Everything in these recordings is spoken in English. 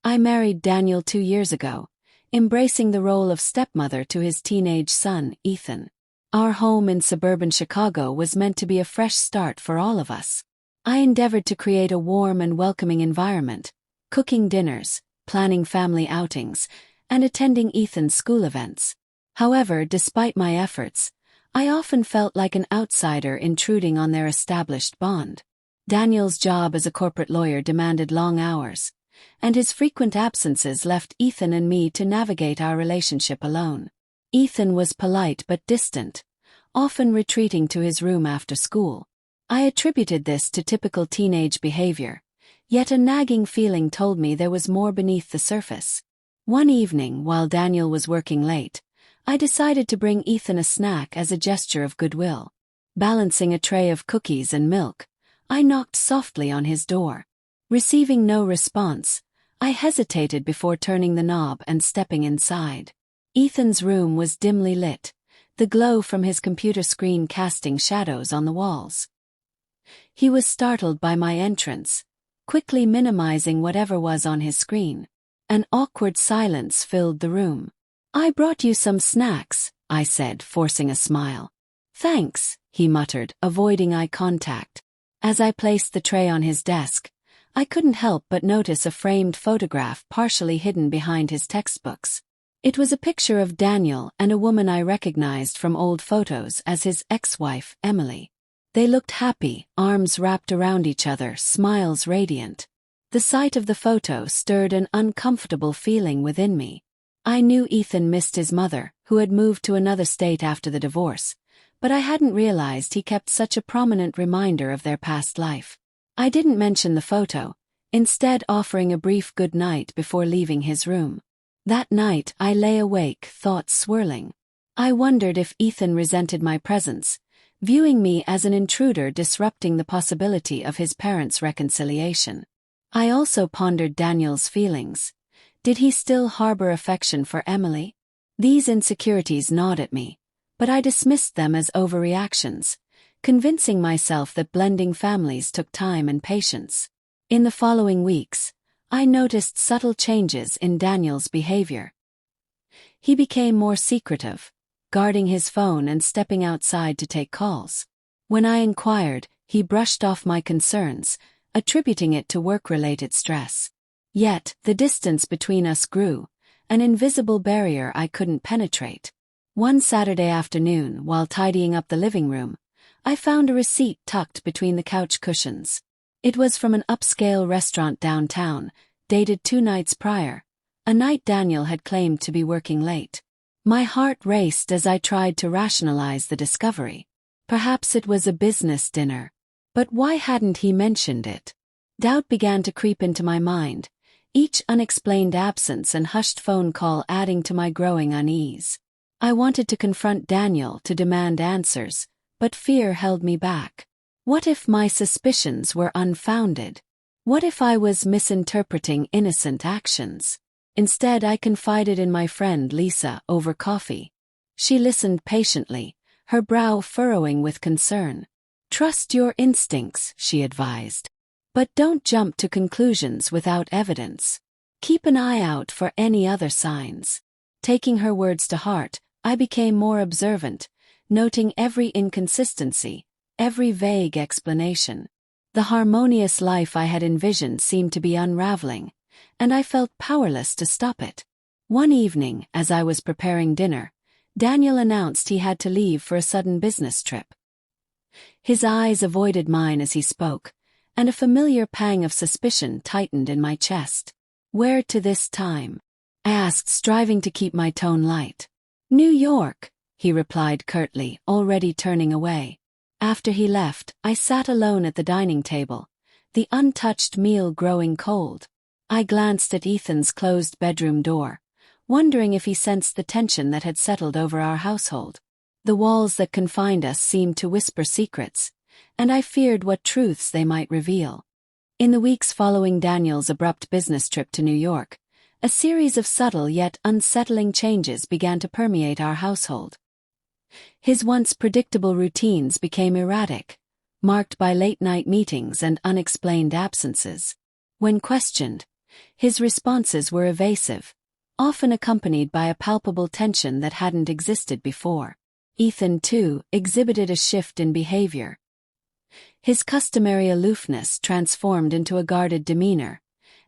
I married Daniel 2 years ago, embracing the role of stepmother to his teenage son, Ethan. Our home in suburban Chicago was meant to be a fresh start for all of us. I endeavored to create a warm and welcoming environment, cooking dinners, planning family outings, and attending Ethan's school events. However, despite my efforts, I often felt like an outsider intruding on their established bond. Daniel's job as a corporate lawyer demanded long hours, and his frequent absences left Ethan and me to navigate our relationship alone. Ethan was polite but distant, often retreating to his room after school. I attributed this to typical teenage behavior, yet a nagging feeling told me there was more beneath the surface. One evening, while Daniel was working late, I decided to bring Ethan a snack as a gesture of goodwill. Balancing a tray of cookies and milk, I knocked softly on his door. Receiving no response, I hesitated before turning the knob and stepping inside. Ethan's room was dimly lit, the glow from his computer screen casting shadows on the walls. He was startled by my entrance, quickly minimizing whatever was on his screen. An awkward silence filled the room. "I brought you some snacks," I said, forcing a smile. "Thanks," he muttered, avoiding eye contact. As I placed the tray on his desk, I couldn't help but notice a framed photograph partially hidden behind his textbooks. It was a picture of Daniel and a woman I recognized from old photos as his ex-wife, Emily. They looked happy, arms wrapped around each other, smiles radiant. The sight of the photo stirred an uncomfortable feeling within me. I knew Ethan missed his mother, who had moved to another state after the divorce, but I hadn't realized he kept such a prominent reminder of their past life. I didn't mention the photo, instead offering a brief good night before leaving his room. That night I lay awake, thoughts swirling. I wondered if Ethan resented my presence, viewing me as an intruder disrupting the possibility of his parents' reconciliation. I also pondered Daniel's feelings. Did he still harbor affection for Emily? These insecurities gnawed at me, but I dismissed them as overreactions, convincing myself that blending families took time and patience. In the following weeks, I noticed subtle changes in Daniel's behavior. He became more secretive, guarding his phone and stepping outside to take calls. When I inquired, he brushed off my concerns, attributing it to work-related stress. Yet, the distance between us grew, an invisible barrier I couldn't penetrate. One Saturday afternoon, while tidying up the living room, I found a receipt tucked between the couch cushions. It was from an upscale restaurant downtown, dated 2 nights prior, a night Daniel had claimed to be working late. My heart raced as I tried to rationalize the discovery. Perhaps it was a business dinner. But why hadn't he mentioned it? Doubt began to creep into my mind, each unexplained absence and hushed phone call adding to my growing unease. I wanted to confront Daniel to demand answers, but fear held me back. What if my suspicions were unfounded? What if I was misinterpreting innocent actions? Instead, I confided in my friend Lisa over coffee. She listened patiently, her brow furrowing with concern. "Trust your instincts," she advised. "But don't jump to conclusions without evidence. Keep an eye out for any other signs." Taking her words to heart, I became more observant, noting every inconsistency, every vague explanation. The harmonious life I had envisioned seemed to be unraveling, and I felt powerless to stop it. One evening, as I was preparing dinner, Daniel announced he had to leave for a sudden business trip. His eyes avoided mine as he spoke, and a familiar pang of suspicion tightened in my chest. "Where to this time?" I asked, striving to keep my tone light. "New York," he replied curtly, already turning away. After he left, I sat alone at the dining table, the untouched meal growing cold. I glanced at Ethan's closed bedroom door, wondering if he sensed the tension that had settled over our household. The walls that confined us seemed to whisper secrets, and I feared what truths they might reveal. In the weeks following Daniel's abrupt business trip to New York, a series of subtle yet unsettling changes began to permeate our household. His once predictable routines became erratic, marked by late-night meetings and unexplained absences. When questioned, His responses were evasive, often accompanied by a palpable tension that hadn't existed before. Ethan, too, exhibited a shift in behavior. His customary aloofness transformed into a guarded demeanor,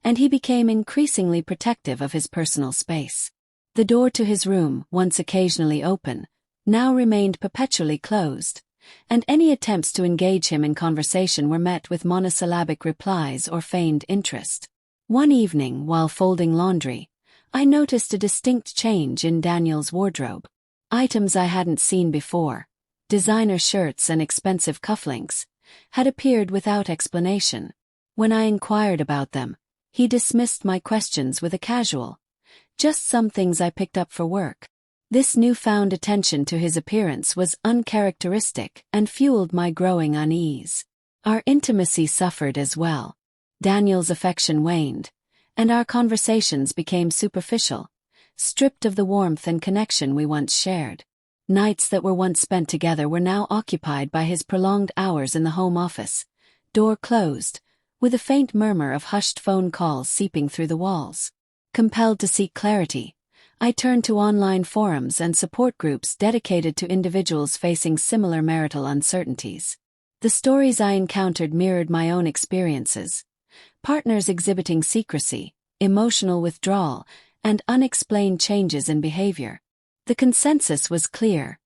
and he became increasingly protective of his personal space. The door to his room, once occasionally open, now remained perpetually closed, and any attempts to engage him in conversation were met with monosyllabic replies or feigned interest. One evening, while folding laundry, I noticed a distinct change in Daniel's wardrobe. Items I hadn't seen before, designer shirts and expensive cufflinks, had appeared without explanation. When I inquired about them, he dismissed my questions with a casual, "Just some things I picked up for work." This newfound attention to his appearance was uncharacteristic and fueled my growing unease. Our intimacy suffered as well. Daniel's affection waned, and our conversations became superficial, stripped of the warmth and connection we once shared. Nights that were once spent together were now occupied by his prolonged hours in the home office, door closed, with a faint murmur of hushed phone calls seeping through the walls. Compelled to seek clarity, I turned to online forums and support groups dedicated to individuals facing similar marital uncertainties. The stories I encountered mirrored my own experiences. Partners exhibiting secrecy, emotional withdrawal, and unexplained changes in behavior. The consensus was clear.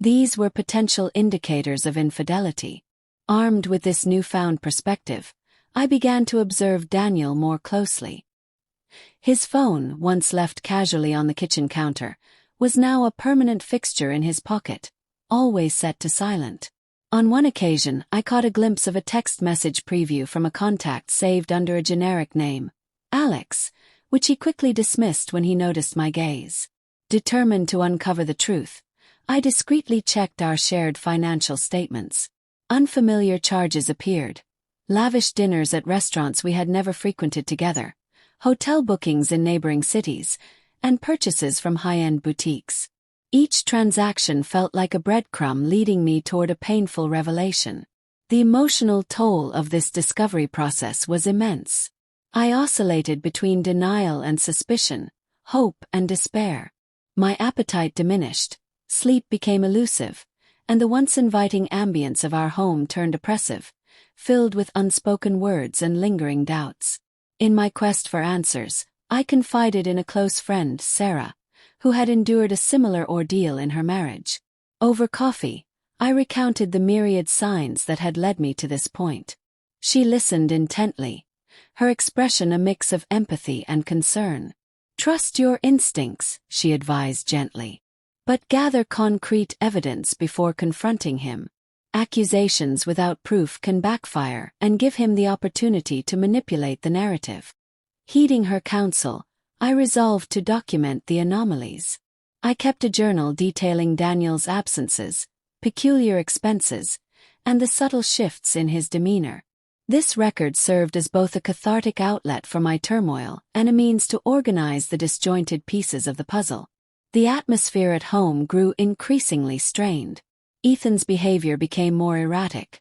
These were potential indicators of infidelity. Armed with this newfound perspective, I began to observe Daniel more closely. His phone, once left casually on the kitchen counter, was now a permanent fixture in his pocket, always set to silent. On one occasion, I caught a glimpse of a text message preview from a contact saved under a generic name, Alex, which he quickly dismissed when he noticed my gaze. Determined to uncover the truth, I discreetly checked our shared financial statements. Unfamiliar charges appeared. Lavish dinners at restaurants we had never frequented together, hotel bookings in neighboring cities, and purchases from high-end boutiques. Each transaction felt like a breadcrumb leading me toward a painful revelation. The emotional toll of this discovery process was immense. I oscillated between denial and suspicion, hope and despair. My appetite diminished, sleep became elusive, and the once inviting ambience of our home turned oppressive, filled with unspoken words and lingering doubts. In my quest for answers, I confided in a close friend, Sarah, who had endured a similar ordeal in her marriage. Over coffee, I recounted the myriad signs that had led me to this point. She listened intently, her expression a mix of empathy and concern. "Trust your instincts," she advised gently. "But gather concrete evidence before confronting him. Accusations without proof can backfire and give him the opportunity to manipulate the narrative." Heeding her counsel, I resolved to document the anomalies. I kept a journal detailing Daniel's absences, peculiar expenses, and the subtle shifts in his demeanor. This record served as both a cathartic outlet for my turmoil and a means to organize the disjointed pieces of the puzzle. The atmosphere at home grew increasingly strained. Ethan's behavior became more erratic.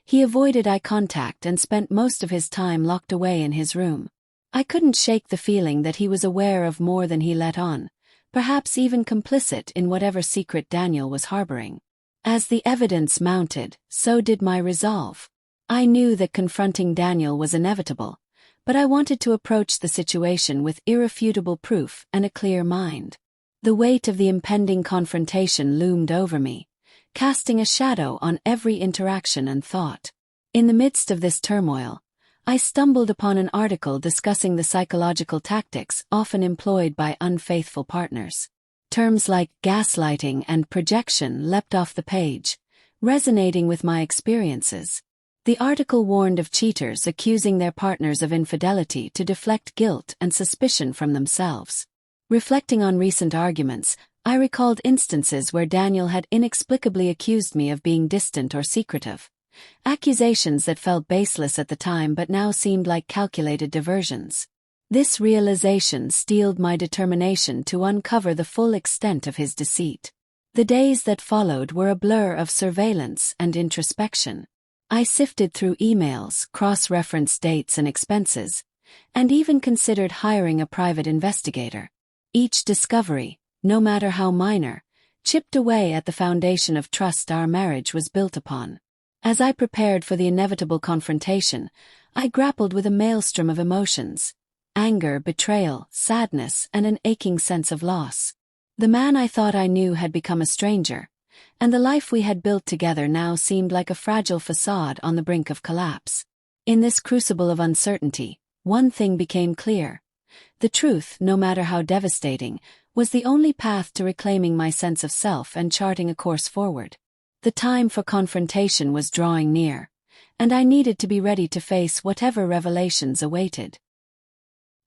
He avoided eye contact and spent most of his time locked away in his room. I couldn't shake the feeling that he was aware of more than he let on, perhaps even complicit in whatever secret Daniel was harboring. As the evidence mounted, so did my resolve. I knew that confronting Daniel was inevitable, but I wanted to approach the situation with irrefutable proof and a clear mind. The weight of the impending confrontation loomed over me, casting a shadow on every interaction and thought. In the midst of this turmoil, I stumbled upon an article discussing the psychological tactics often employed by unfaithful partners. Terms like gaslighting and projection leapt off the page, resonating with my experiences. The article warned of cheaters accusing their partners of infidelity to deflect guilt and suspicion from themselves. Reflecting on recent arguments, I recalled instances where Daniel had inexplicably accused me of being distant or secretive. Accusations that felt baseless at the time but now seemed like calculated diversions. This realization steeled my determination to uncover the full extent of his deceit. The days that followed were a blur of surveillance and introspection. I sifted through emails, cross-referenced dates and expenses, and even considered hiring a private investigator. Each discovery, no matter how minor, chipped away at the foundation of trust our marriage was built upon. As I prepared for the inevitable confrontation, I grappled with a maelstrom of emotions: anger, betrayal, sadness, and an aching sense of loss. The man I thought I knew had become a stranger, and the life we had built together now seemed like a fragile facade on the brink of collapse. In this crucible of uncertainty, one thing became clear. The truth, no matter how devastating, was the only path to reclaiming my sense of self and charting a course forward. The time for confrontation was drawing near, and I needed to be ready to face whatever revelations awaited.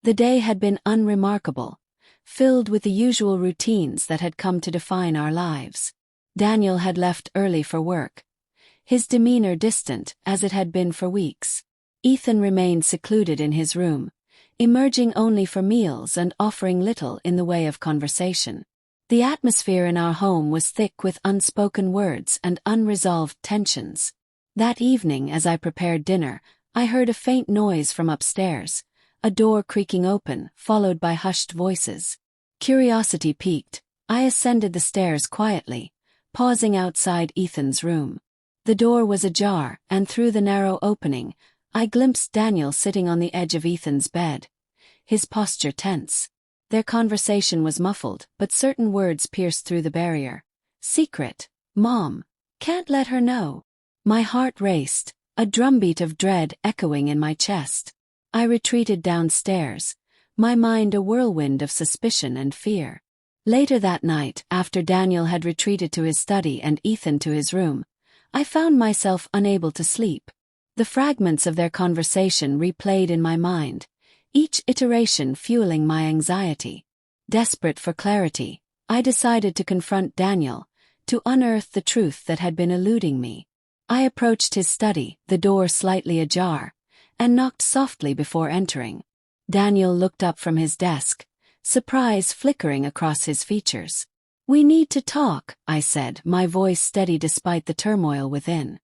The day had been unremarkable, filled with the usual routines that had come to define our lives. Daniel had left early for work, his demeanor distant as it had been for weeks. Ethan remained secluded in his room, emerging only for meals and offering little in the way of conversation. The atmosphere in our home was thick with unspoken words and unresolved tensions. That evening, as I prepared dinner, I heard a faint noise from upstairs, a door creaking open, followed by hushed voices. Curiosity piqued, I ascended the stairs quietly, pausing outside Ethan's room. The door was ajar, and through the narrow opening, I glimpsed Daniel sitting on the edge of Ethan's bed, his posture tense. Their conversation was muffled, but certain words pierced through the barrier. "Secret, Mom. Can't let her know." My heart raced, a drumbeat of dread echoing in my chest. I retreated downstairs, my mind a whirlwind of suspicion and fear. Later that night, after Daniel had retreated to his study and Ethan to his room, I found myself unable to sleep. The fragments of their conversation replayed in my mind, each iteration fueling my anxiety. Desperate for clarity, I decided to confront Daniel, to unearth the truth that had been eluding me. I approached his study, the door slightly ajar, and knocked softly before entering. Daniel looked up from his desk, surprise flickering across his features. "We need to talk," I said, my voice steady despite the turmoil within.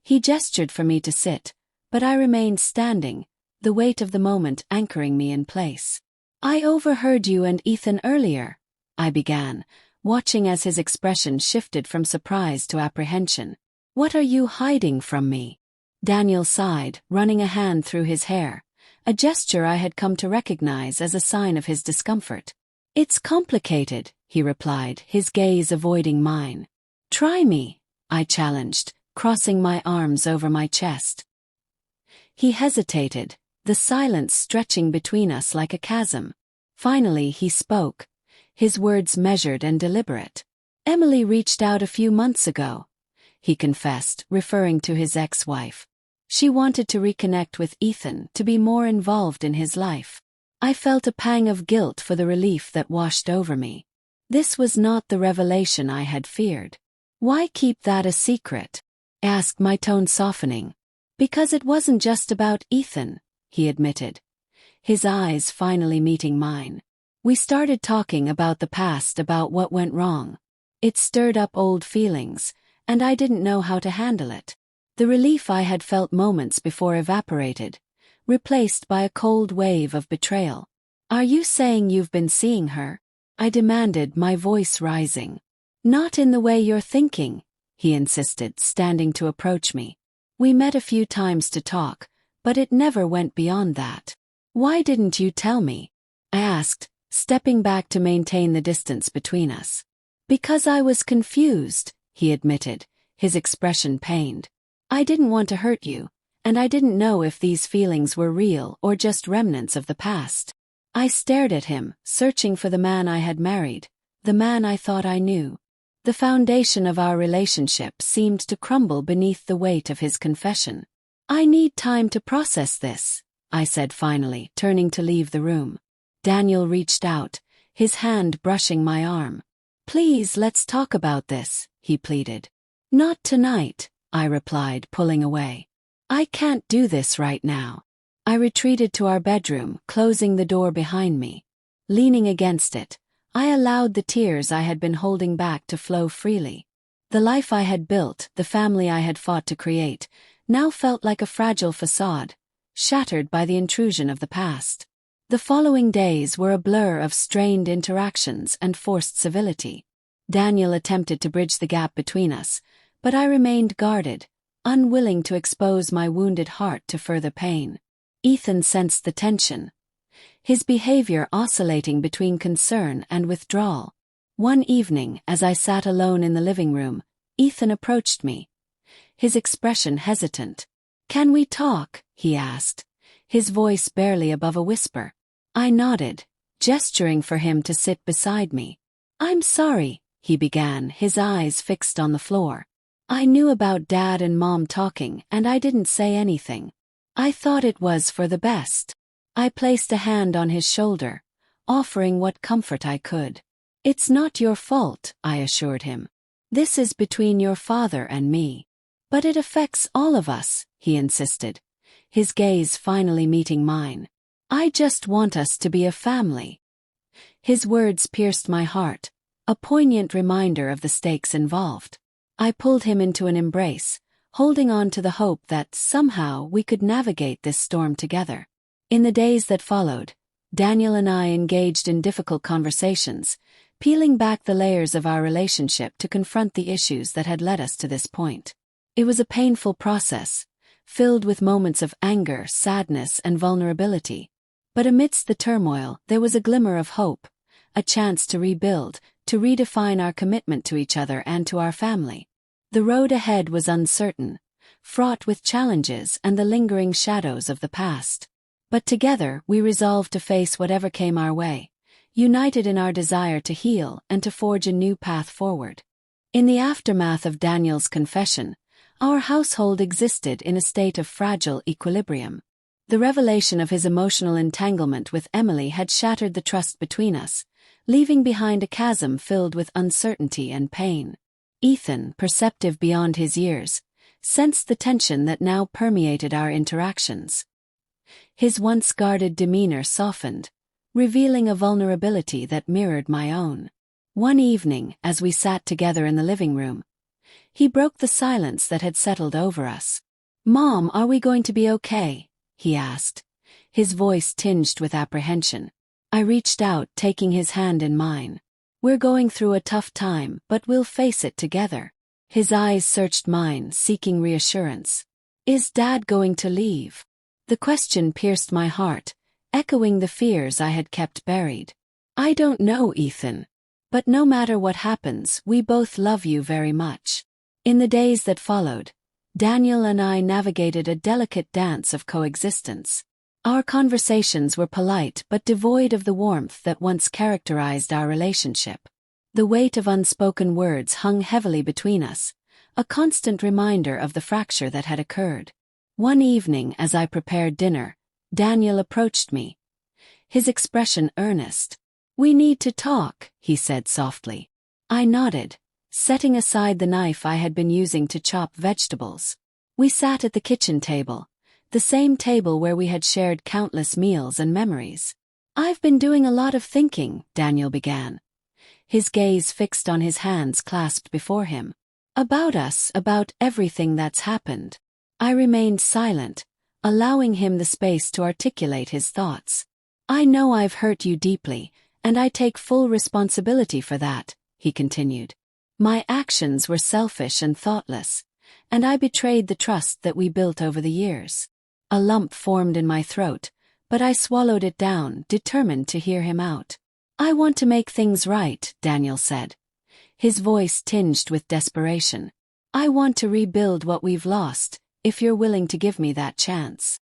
He gestured for me to sit, but I remained standing, the weight of the moment anchoring me in place. "I overheard you and Ethan earlier," I began, watching as his expression shifted from surprise to apprehension. "What are you hiding from me?" Daniel sighed, running a hand through his hair, a gesture I had come to recognize as a sign of his discomfort. "It's complicated," he replied, his gaze avoiding mine. "Try me," I challenged, crossing my arms over my chest. He hesitated, the silence stretching between us like a chasm. Finally he spoke, his words measured and deliberate. "Emily reached out a few months ago," he confessed, referring to his ex-wife. "She wanted to reconnect with Ethan, to be more involved in his life." I felt a pang of guilt for the relief that washed over me. This was not the revelation I had feared. "Why keep that a secret?" I asked, my tone softening. "Because it wasn't just about Ethan," he admitted, his eyes finally meeting mine. "We started talking about the past, about what went wrong. It stirred up old feelings, and I didn't know how to handle it." The relief I had felt moments before evaporated, replaced by a cold wave of betrayal. "Are you saying you've been seeing her?" I demanded, my voice rising. "Not in the way you're thinking," he insisted, standing to approach me. "We met a few times to talk, but it never went beyond that." "Why didn't you tell me?" I asked, stepping back to maintain the distance between us. "Because I was confused," he admitted, his expression pained. "I didn't want to hurt you, and I didn't know if these feelings were real or just remnants of the past." I stared at him, searching for the man I had married, the man I thought I knew. The foundation of our relationship seemed to crumble beneath the weight of his confession. "I need time to process this," I said finally, turning to leave the room. Daniel reached out, his hand brushing my arm. "Please, let's talk about this," he pleaded. "Not tonight," I replied, pulling away. "I can't do this right now." I retreated to our bedroom, closing the door behind me. Leaning against it, I allowed the tears I had been holding back to flow freely. The life I had built, the family I had fought to create, now felt like a fragile facade, shattered by the intrusion of the past. The following days were a blur of strained interactions and forced civility. Daniel attempted to bridge the gap between us, but I remained guarded, unwilling to expose my wounded heart to further pain. Ethan sensed the tension, his behavior oscillating between concern and withdrawal. One evening, as I sat alone in the living room, Ethan approached me, his expression hesitant. "Can we talk?" he asked, his voice barely above a whisper. I nodded, gesturing for him to sit beside me. "I'm sorry," he began, his eyes fixed on the floor. "I knew about Dad and Mom talking, and I didn't say anything. I thought it was for the best." I placed a hand on his shoulder, offering what comfort I could. "It's not your fault," I assured him. "This is between your father and me." "But it affects all of us," he insisted, his gaze finally meeting mine. "I just want us to be a family." His words pierced my heart, a poignant reminder of the stakes involved. I pulled him into an embrace, holding on to the hope that somehow we could navigate this storm together. In the days that followed, Daniel and I engaged in difficult conversations, peeling back the layers of our relationship to confront the issues that had led us to this point. It was a painful process, filled with moments of anger, sadness, and vulnerability. But amidst the turmoil, there was a glimmer of hope, a chance to rebuild, to redefine our commitment to each other and to our family. The road ahead was uncertain, fraught with challenges and the lingering shadows of the past. But together we resolved to face whatever came our way, united in our desire to heal and to forge a new path forward. In the aftermath of Daniel's confession, our household existed in a state of fragile equilibrium. The revelation of his emotional entanglement with Emily had shattered the trust between us, leaving behind a chasm filled with uncertainty and pain. Ethan, perceptive beyond his years, sensed the tension that now permeated our interactions. His once guarded demeanor softened, revealing a vulnerability that mirrored my own. One evening, as we sat together in the living room, he broke the silence that had settled over us. "Mom, are we going to be okay?" he asked, his voice tinged with apprehension. I reached out, taking his hand in mine. "We're going through a tough time, but we'll face it together." His eyes searched mine, seeking reassurance. "Is Dad going to leave?" The question pierced my heart, echoing the fears I had kept buried. "I don't know, Ethan. But no matter what happens, we both love you very much." In the days that followed, Daniel and I navigated a delicate dance of coexistence. Our conversations were polite but devoid of the warmth that once characterized our relationship. The weight of unspoken words hung heavily between us, a constant reminder of the fracture that had occurred. One evening, as I prepared dinner, Daniel approached me, his expression earnest. "We need to talk," he said softly. I nodded, setting aside the knife I had been using to chop vegetables. We sat at the kitchen table, the same table where we had shared countless meals and memories. "I've been doing a lot of thinking," Daniel began, his gaze fixed on his hands clasped before him. "About us, about everything that's happened." I remained silent, allowing him the space to articulate his thoughts. "I know I've hurt you deeply, and I take full responsibility for that," he continued. "My actions were selfish and thoughtless, and I betrayed the trust that we built over the years." A lump formed in my throat, but I swallowed it down, determined to hear him out. "I want to make things right," Daniel said, his voice tinged with desperation. "I want to rebuild what we've lost, if you're willing to give me that chance."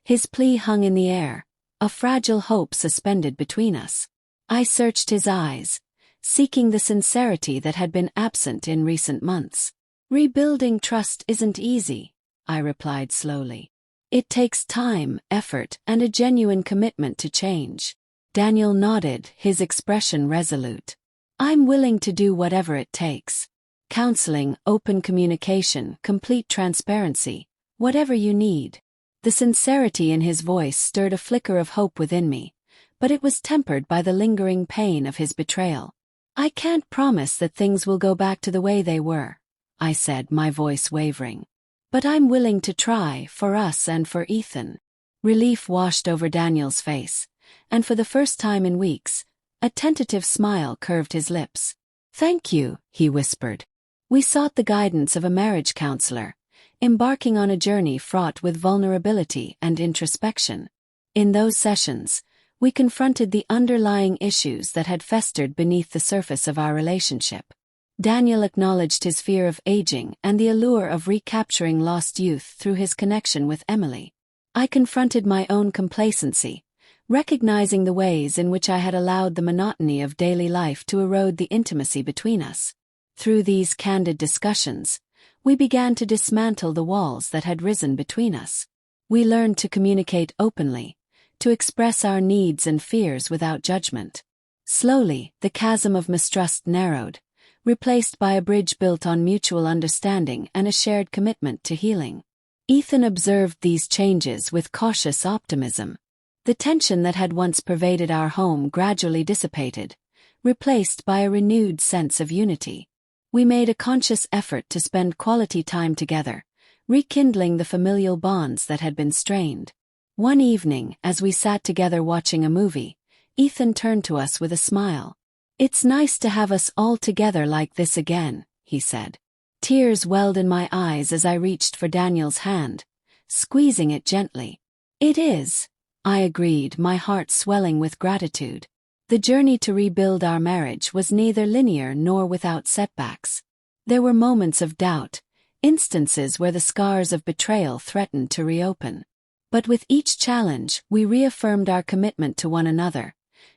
His plea hung in the air, a fragile hope suspended between us. I searched his eyes, seeking the sincerity that had been absent in recent months. "Rebuilding trust isn't easy," I replied slowly. "It takes time, effort, and a genuine commitment to change." Daniel nodded, his expression resolute. "I'm willing to do whatever it takes. Counseling, open communication, complete transparency, whatever you need." The sincerity in his voice stirred a flicker of hope within me, but it was tempered by the lingering pain of his betrayal. "I can't promise that things will go back to the way they were," I said, my voice wavering. "But I'm willing to try, for us and for Ethan." Relief washed over Daniel's face, and for the first time in weeks, a tentative smile curved his lips. "Thank you," he whispered. We sought the guidance of a marriage counselor, embarking on a journey fraught with vulnerability and introspection. In those sessions, we confronted the underlying issues that had festered beneath the surface of our relationship. Daniel acknowledged his fear of aging and the allure of recapturing lost youth through his connection with Emily. I confronted my own complacency, recognizing the ways in which I had allowed the monotony of daily life to erode the intimacy between us. Through these candid discussions, we began to dismantle the walls that had risen between us. We learned to communicate openly, to express our needs and fears without judgment. Slowly, the chasm of mistrust narrowed, replaced by a bridge built on mutual understanding and a shared commitment to healing. Ethan observed these changes with cautious optimism. The tension that had once pervaded our home gradually dissipated, replaced by a renewed sense of unity. We made a conscious effort to spend quality time together, rekindling the familial bonds that had been strained. One evening, as we sat together watching a movie, Ethan turned to us with a smile. "It's nice to have us all together like this again," he said. Tears welled in my eyes as I reached for Daniel's hand, squeezing it gently. "It is," I agreed, my heart swelling with gratitude. The journey to rebuild our marriage was neither linear nor without setbacks. There were moments of doubt, instances where the scars of betrayal threatened to reopen. But with each challenge, we reaffirmed our commitment to one another,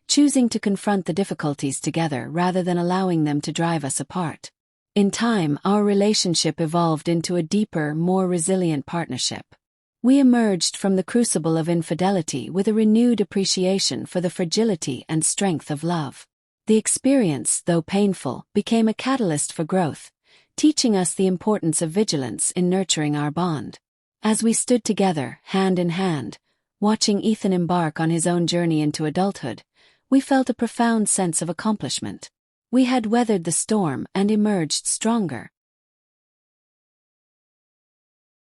choosing to confront the difficulties together rather than allowing them to drive us apart. In time, our relationship evolved into a deeper, more resilient partnership. We emerged from the crucible of infidelity with a renewed appreciation for the fragility and strength of love. The experience, though painful, became a catalyst for growth, teaching us the importance of vigilance in nurturing our bond. As we stood together, hand in hand, watching Ethan embark on his own journey into adulthood, we felt a profound sense of accomplishment. We had weathered the storm and emerged stronger,